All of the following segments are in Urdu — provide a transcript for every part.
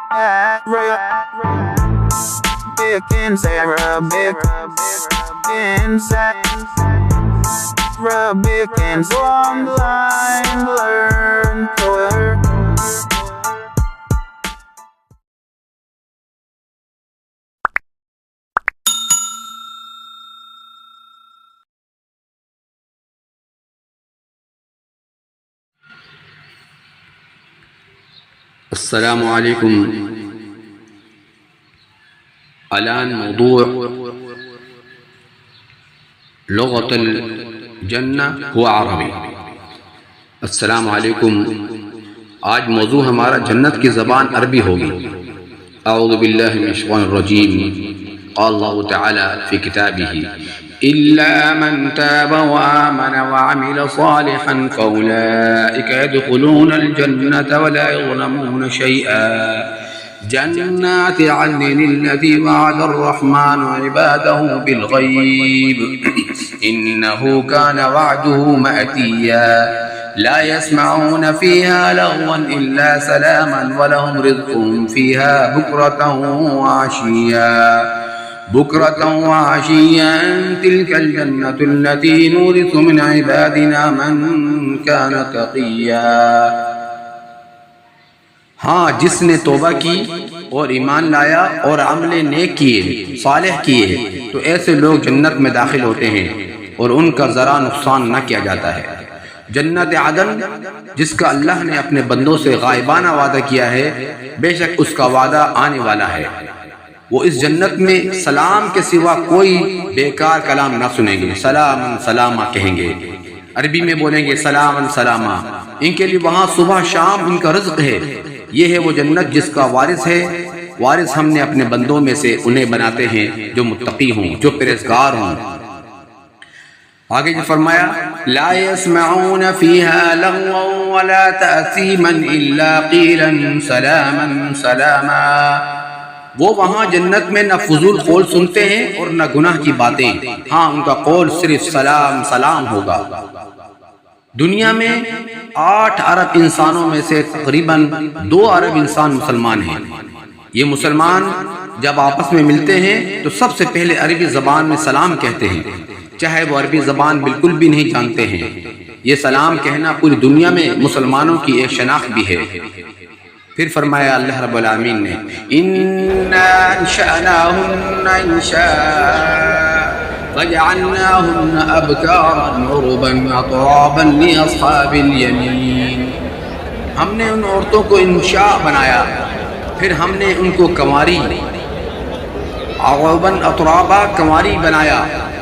Arabic online learn color. السلام عليكم. الآن موضوع لغة الجنة هو عربي. السلام علیکم. آج موضوع ہمارا جنت کی زبان عربی ہوگی. اعوذ باللہ من الشیطان الرجیم. قال اللہ تعالی فی کتابہ إلا من تاب وآمن وعمل صالحا فأولئك يدخلون الجنة ولا يظلمون شيئا جنات عدن التي وعد الرحمن عباده بالغيب إنه كان وعده مأتيا لا يسمعون فيها لغوا إلا سلاما ولهم رزقهم فيها بكرة وعشيا تلك الجنة التي نورث من عبادنا من كان تقيا. ہاں، جس نے توبہ کی اور ایمان لایا اور عمل نیک کیے، صالح کیے، تو ایسے لوگ جنت میں داخل ہوتے ہیں اور ان کا ذرا نقصان نہ کیا جاتا ہے. جنت عدن جس کا اللہ نے اپنے بندوں سے غائبانہ وعدہ کیا ہے، بے شک اس کا وعدہ آنے والا ہے. وہ اس جنت میں سلام کے سوا کوئی بیکار کلام نہ سنیں گے. سلام سلامہ کہیں گے، عربی میں بولیں گے سلام سلامہ. ان کے لیے وہاں صبح شام ان کا رزق ہے. یہ ہے وہ جنت جس کا وارث ہے. وارث ہم نے اپنے بندوں میں سے انہیں بناتے ہیں جو متقی ہوں، جو پرہیزگار ہوں. آگے جو فرمایا لا يسمعون فيها لغوا ولا تأثيما إلا قيلا سلاما سلاما. وہ وہاں جنت میں نہ فضول قول سنتے ہیں اور نہ گناہ کی باتیں. ہاں، ان کا قول صرف سلام سلام ہوگا. دنیا میں 8 ارب انسانوں میں سے تقریباً 2 ارب انسان مسلمان ہیں. یہ مسلمان جب آپس میں ملتے ہیں تو سب سے پہلے عربی زبان میں سلام کہتے ہیں، چاہے وہ عربی زبان بالکل بھی نہیں جانتے ہیں. یہ سلام کہنا پوری دنیا میں مسلمانوں کی ایک شناخت بھی ہے. پھر فرمایا اللہ رب العالمین نے اِنَّا أَنشَأْنَاهُنَّ إِنشَاءً فَجَعَلْنَاهُنَّ أَبْكَارًا عُرُبًا أَتْرَابًا لِأَصْحَابِ الْيَمِينِ. ہم نے ان عورتوں کو انشاء بنایا، پھر ہم نے ان کو کنواری، عُرُبًا أَتْرَابًا کنواری بنایا،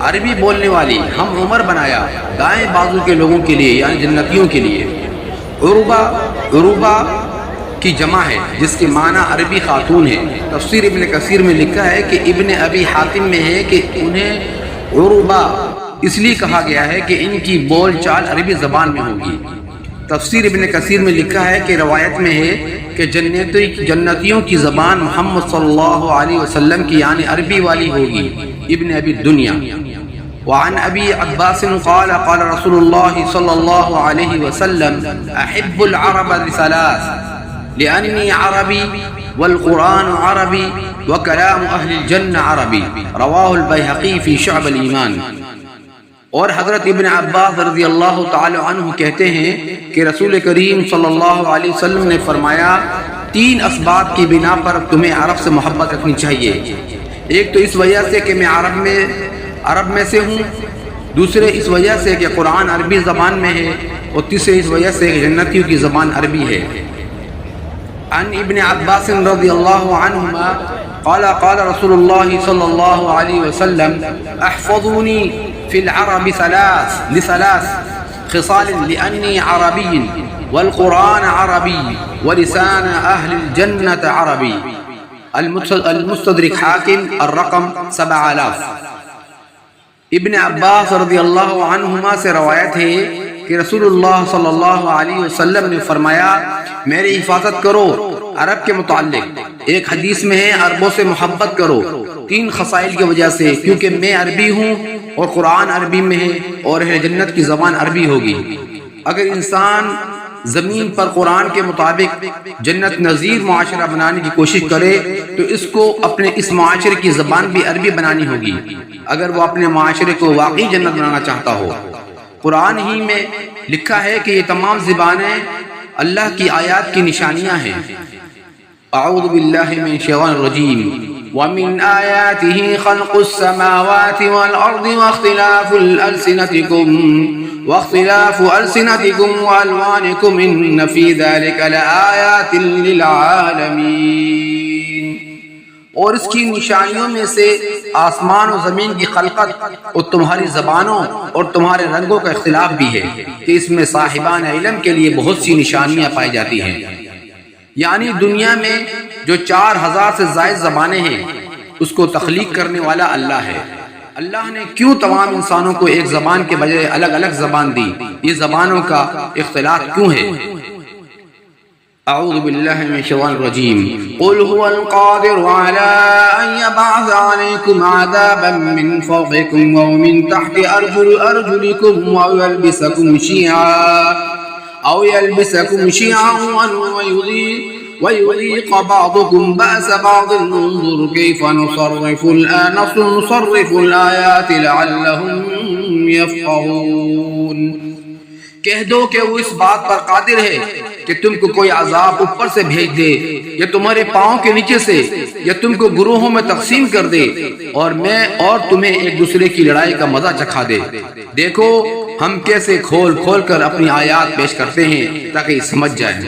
عربی بولنے والی. ہم عمر بنایا دائیں بازو کے لوگوں کے لیے، یعنی جنتیوں کے لیے. عروبہ کی جمع ہے جس کے معنی عربی خاتون ہے. تفسیر ابن کثیر میں لکھا ہے کہ ابن ابی حاتم میں ہے کہ انہیں عروبہ اس لیے کہا گیا ہے کہ ان کی بول چال عربی زبان میں ہوگی. تفسیر ابن کثیر میں لکھا ہے کہ روایت میں ہے کہ جنتیوں کی زبان محمد صلی اللہ علیہ وسلم کی یعنی عربی والی ہوگی. ابن ابی الدنیا. وعن ابی عباس قال قال رسول اللہ صلی اللہ علیہ وسلم احب العرب لثلاث لأني عربي والقرآن عربي وكلام أهل الجنة عربي. رواه البيهقي في شعب الإيمان. اور حضرت ابن عباس رضی اللہ تعالی عنہ کہتے ہیں کہ رسول کریم صلی اللہ علیہ وسلم نے فرمایا 3 اسباب کی بنا پر تمہیں عرب سے محبت رکھنی چاہیے. ایک تو اس وجہ سے کہ میں عرب میں سے ہوں، دوسرے اس وجہ سے کہ قرآن عربی زبان میں ہے، اور تیسرے اس وجہ سے کہ جنتیوں کی زبان عربی ہے. عن ابن عباس رضی اللہ عنہما قال قال رسول اللہ صلی اللہ علیہ وسلم احفظونی فی العرب لثلاث خصال لأنی عربی والقرآن عربی ولسان اہل الجنة عربی. المستدرک حاکم الرقم 7000. ابن عباس رضی اللہ عنہما سے روایت ہے کہ رسول اللہ صلی اللہ علیہ وسلم نے فرمایا میری حفاظت کرو عرب کے متعلق. ایک حدیث میں ہے عربوں سے محبت کرو 3 خصائل کی وجہ سے، کیونکہ میں عربی ہوں اور قرآن عربی میں ہے اور اہل جنت کی زبان عربی ہوگی. اگر انسان زمین پر قرآن کے مطابق جنت نظیر معاشرہ بنانے کی کوشش کرے تو اس کو اپنے اس معاشرے کی زبان بھی عربی بنانی ہوگی اگر وہ اپنے معاشرے کو واقعی جنت بنانا چاہتا ہو۔ قرآن ہی میں لکھا ہے کہ یہ تمام زبانیں اللہ کی آیات کی نشانیاں ہیں۔ اعوذ باللہ من الشیطان الرجیم وَمِنْ آيَاتِهِ خَلْقُ السَّمَاوَاتِ وَالْأَرْضِ وَاخْتِلَافُ أَلْسِنَتِكُمْ وَأَلْوَانِكُمْ إِنَّ فِي ذَلِكَ لَآيَاتٍ لِلْعَالَمِينَ۔ اور اس کی نشانیوں میں سے آسمان و زمین کی خلقت اور تمہاری زبانوں اور تمہارے رنگوں کا اختلاف بھی ہے کہ اس میں صاحبان علم کے لیے بہت سی نشانیاں پائی جاتی ہیں۔ یعنی دنیا میں جو 4000 سے زائد زبانیں ہیں اس کو تخلیق کرنے والا اللہ ہے۔ اللہ نے کیوں تمام انسانوں کو ایک زبان کے بجائے الگ الگ زبان دی؟ یہ زبانوں کا اختلاط کیوں ہے؟ اعوذ باللہ من الشیطان الرجیم قل هو القادر على ان يبعث عليكم عذابا من فوقكم ومن تحت ارجلكم او يلبسكم شيعا ويذيق بعضكم بأس بعض انظر كيف نصرف الآيات لعلهم يفقهون۔ کہہ دو کہ وہ اس بات پر قادر ہے کہ تم کو کوئی عذاب اوپر سے بھیج دے یا تمہارے پاؤں کے نیچے سے یا تم کو گروہوں میں تقسیم کر دے اور تمہیں ایک دوسرے کی لڑائی کا مزہ چکھا دے۔ دیکھو ہم کیسے کھول کھول کر اپنی آیات پیش کرتے ہیں تاکہ یہ سمجھ جائیں۔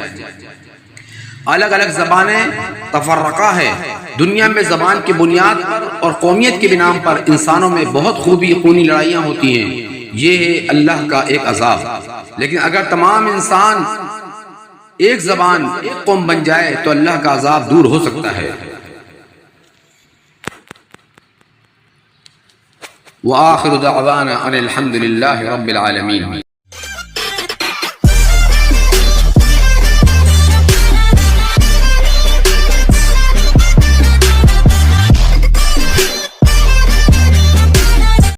الگ الگ زبانیں تفرقہ ہے۔ دنیا میں زبان کی بنیاد پر اور قومیت کی بنا پر انسانوں میں بہت خونی لڑائیاں ہوتی ہیں۔ یہ ہے اللہ کا ایک عذاب۔ لیکن اگر تمام انسان ایک زبان ایک قوم بن جائے تو اللہ کا عذاب دور ہو سکتا ہے۔ وآخر دعوانا ان الحمد للہ رب العالمین۔